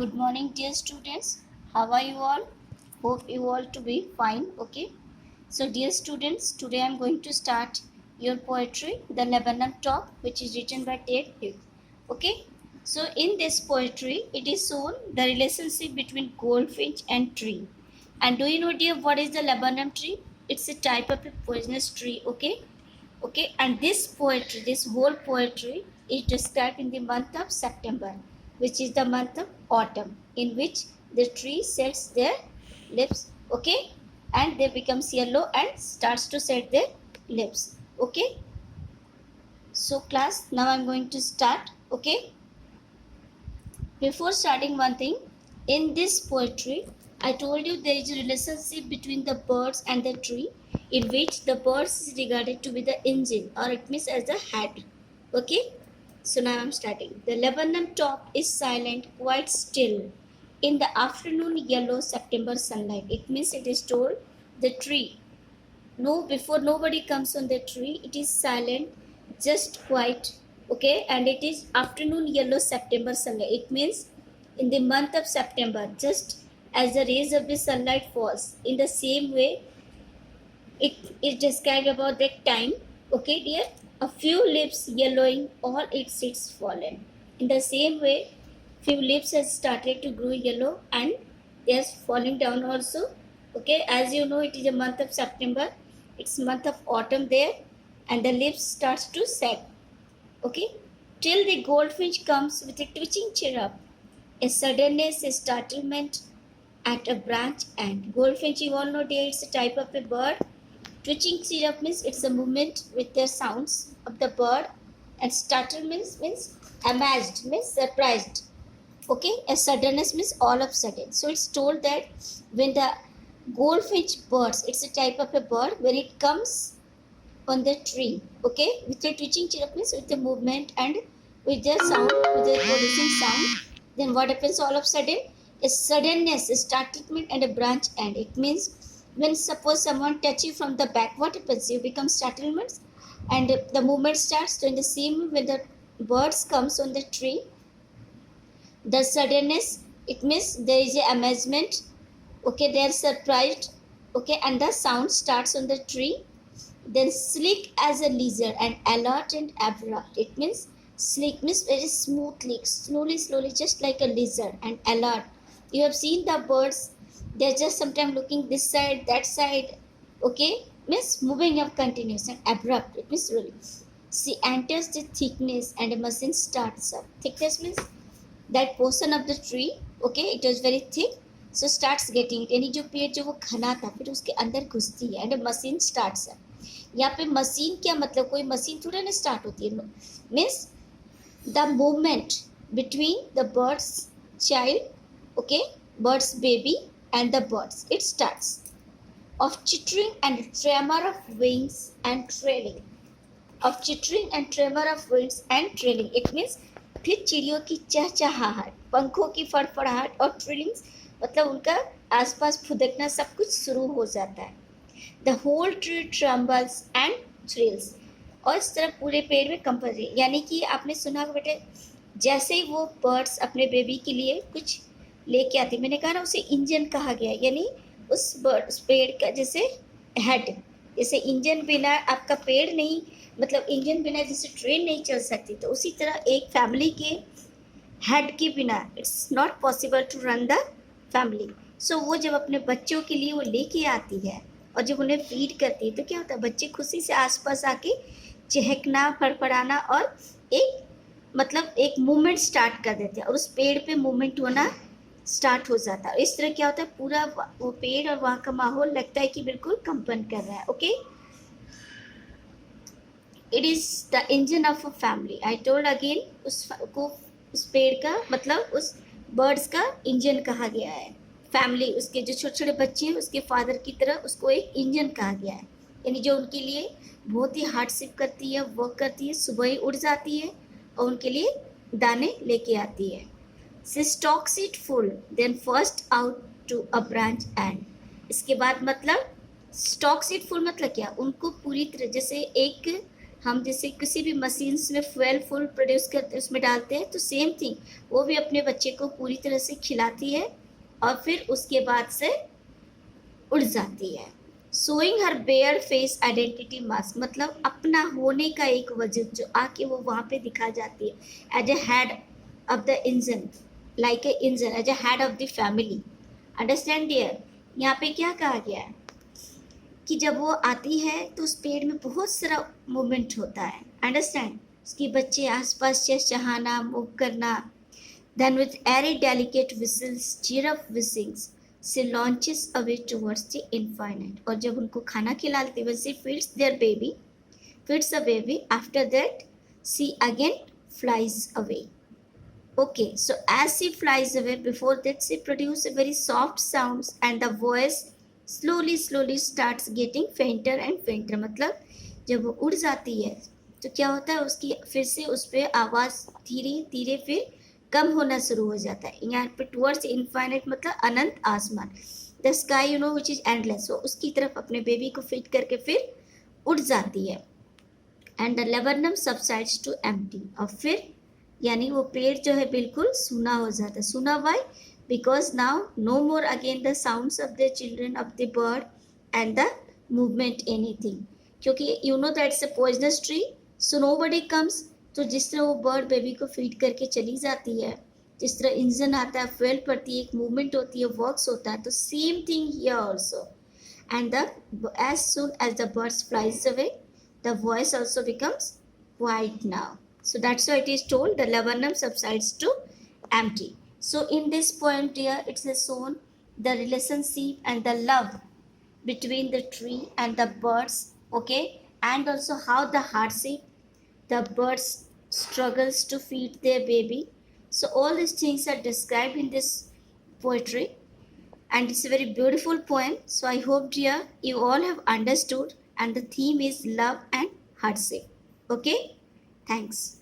Good morning, dear students. How are you all? Hope you all to be fine. Okay. So, dear students, today I am going to start your poetry, The Lebanon Top, which is written by Ted Hughes. Okay. So, in this poetry, it is shown the relationship between goldfinch and tree. And do you know, dear, what is the Lebanon tree? It's a type of a poisonous tree. Okay. Okay. And this poetry, this whole poetry, is described in the month of September, which is the month of autumn, in which the tree sheds their leaves, okay, and they becomes yellow and starts to shed their leaves, okay. So class, now I'm going to start, okay. Before starting, one thing, in this poetry I told you there is a relationship between the birds and the tree, in which the birds is regarded to be the engine, or it means as the head, okay. So now I'm starting. The Lebanon top is silent, quite still. In the afternoon yellow September sunlight. It means it is told the tree. No, before nobody comes on the tree, it is silent, just quiet. Okay, and it is afternoon yellow September sunlight. It means in the month of September, just as the rays of the sunlight falls. In the same way, it is described about that time. Okay, dear. A few leaves yellowing, all its seeds fallen. In the same way, few leaves has started to grow yellow and they are falling down also. Okay, as you know, it is a month of September. It's month of autumn there, and the leaves starts to set. Okay, till the goldfinch comes with a twitching chirrup, a suddenness, a startlement at a branch end. Goldfinch, you all know, dear, it's a type of a bird. Twitching chirrup means it's a movement with the sounds of the bird, and startle means amazed, means surprised. Okay, a suddenness means all of a sudden. So it's told that when the goldfinch birds, it's a type of a bird, when it comes on the tree, okay, with the twitching chirrup means with the movement and with the sound, with the producing sound, then what happens all of a sudden? A suddenness, a startlement and a branch end. It means when suppose someone touch you from the back, what happens? You become startlement and the movement starts. So in the same when the birds comes on the tree, the suddenness, it means there is a amazement, okay, they are surprised, okay, and the sound starts on the tree. Then sleek as a lizard and alert and abrupt. It means sleek means very smoothly, slowly, just like a lizard, and alert. You have seen the birds, they're just sometimes looking this side, that side, okay, means moving up continuous, and abrupt, it means really. She enters the thickness and a machine starts up. Thickness means that portion of the tree, okay, it was very thick, so starts getting it, यानी जो पेड़ जो वो घना था फिर उसके अंदर घुसती है, and a machine starts up. यहाँ पे मशीन क्या मतलब, कोई मशीन थोड़ा ना स्टार्ट होती है, means the movement between the birds child, okay, birds baby and the birds, it starts of chittering and tremor of wings and trailing, of chittering and tremor of wings and trailing. It means फिर चिड़ियों की चहचहाहट, पंखों की फड़फड़ाहट और trillings मतलब उनका आसपास फुदकना, सब कुछ शुरू हो जाता है. The whole tree trembles and thrills. और इस तरह पूरे पेड़ में कंपल्सरी, यानी कि आपने सुना होगा बेटे, जैसे ही वो बर्ड्स अपने बेबी के लिए कुछ लेके आते, मैंने कहा ना उसे इंजन कहा गया, यानी उस पेड़ का जैसे हेड, जैसे इंजन बिना आपका पेड़ नहीं, मतलब इंजन बिना जैसे ट्रेन नहीं चल सकती, तो उसी तरह एक फैमिली के हेड के बिना it's not possible to run the family. So वो जब अपने बच्चों के लिए वो लेके आती है और जब उन्हें फीड करती है तो क्या होता है, बच्चे खुशी से आसपास आके चहकना, फड़फड़ाना और एक मतलब एक मूवमेंट स्टार्ट कर देते हैं, और उस पेड़ पे मूवमेंट होना स्टार्ट हो जाता है. इस तरह क्या होता है, पूरा वो पेड़ और वहाँ का माहौल लगता है कि बिल्कुल कंपन कर रहा है. Okay, it is the engine of a family. I told again, उस पेड़ का मतलब उस बर्ड्स का इंजन कहा गया है. फैमिली, उसके जो छोटे छोटे बच्चे हैं उसके फादर की तरह उसको एक इंजन कहा गया है, यानी जो उनके लिए बहुत ही हार्डशिप करती है, वर्क करती है, सुबह ही उठ जाती है और उनके लिए दाने लेके आती है. She stalks it full, then first out to a branch end. इसके बाद मतलब stalks it full मतलब क्या, उनको पूरी तरह जैसे एक हम जैसे किसी भी मशीन्स में फ्यूल फुल प्रोड्यूस करते उसमें डालते हैं, तो सेम थिंग वो भी अपने बच्चे को पूरी तरह से खिलाती है और फिर उसके बाद से उड़ जाती है। शोइंग हर बेयर फेस आइडेंटिटी मास्क, मतलब अपना होने का एक वजह जो आके वो वहाँ पे दिखा जाती है as a head of the engine, like a engine, as a head of the family. Understand dear? यहाँ पे क्या कहा गया है कि जब वो आती है तो उस पेड़ में बहुत सारा मूवमेंट होता है। अंडरस्टैंड? उसके बच्चे आसपास चहचहाना, मूव करना। Then with airy delicate whistles, cheer up whistles, she launches away towards the infinite. और जब उनको खाना खिलाती when she feeds a baby, after that she again flies away. Okay, so as she flies away, before that she produces a very soft sounds and the voice slowly starts getting fainter and fainter. मतलब जब वो उड़ जाती है तो क्या होता है, उसकी फिर से उस पर आवाज़ धीरे धीरे फिर कम होना शुरू हो जाता है। यहाँ पे टुवर्ड्स इनफाइनाइट मतलब अनंत आसमान, the sky which is endless, वो उसकी तरफ अपने बेबी को फिट करके फिर उड़ जाती है। And the laburnum subsides to empty, और फिर यानी वो पेड़ जो है बिल्कुल सूना हो जाता है। सूना why? Because now no more again the sounds of the children, of the bird and the movement anything, क्योंकि you know that's a poisonous tree, so nobody comes. तो जिस तरह वो बर्ड बेबी को फीड करके चली जाती है, जिस तरह इंजन आता है, फ्यूल पड़ती है, एक मूवमेंट होती है, वर्क्स होता है, तो same thing here also. And the as soon as the birds flies away, the voice also becomes quiet now. So that's why it is told the laburnum subsides to empty. So in this poem here it is shown the relationship and the love between the tree and the birds, okay, and also how the hardship the birds struggles to feed their baby. So all these things are described in this poetry and it's a very beautiful poem. So I hope dear you all have understood, and the theme is love and hardship. Okay, thanks.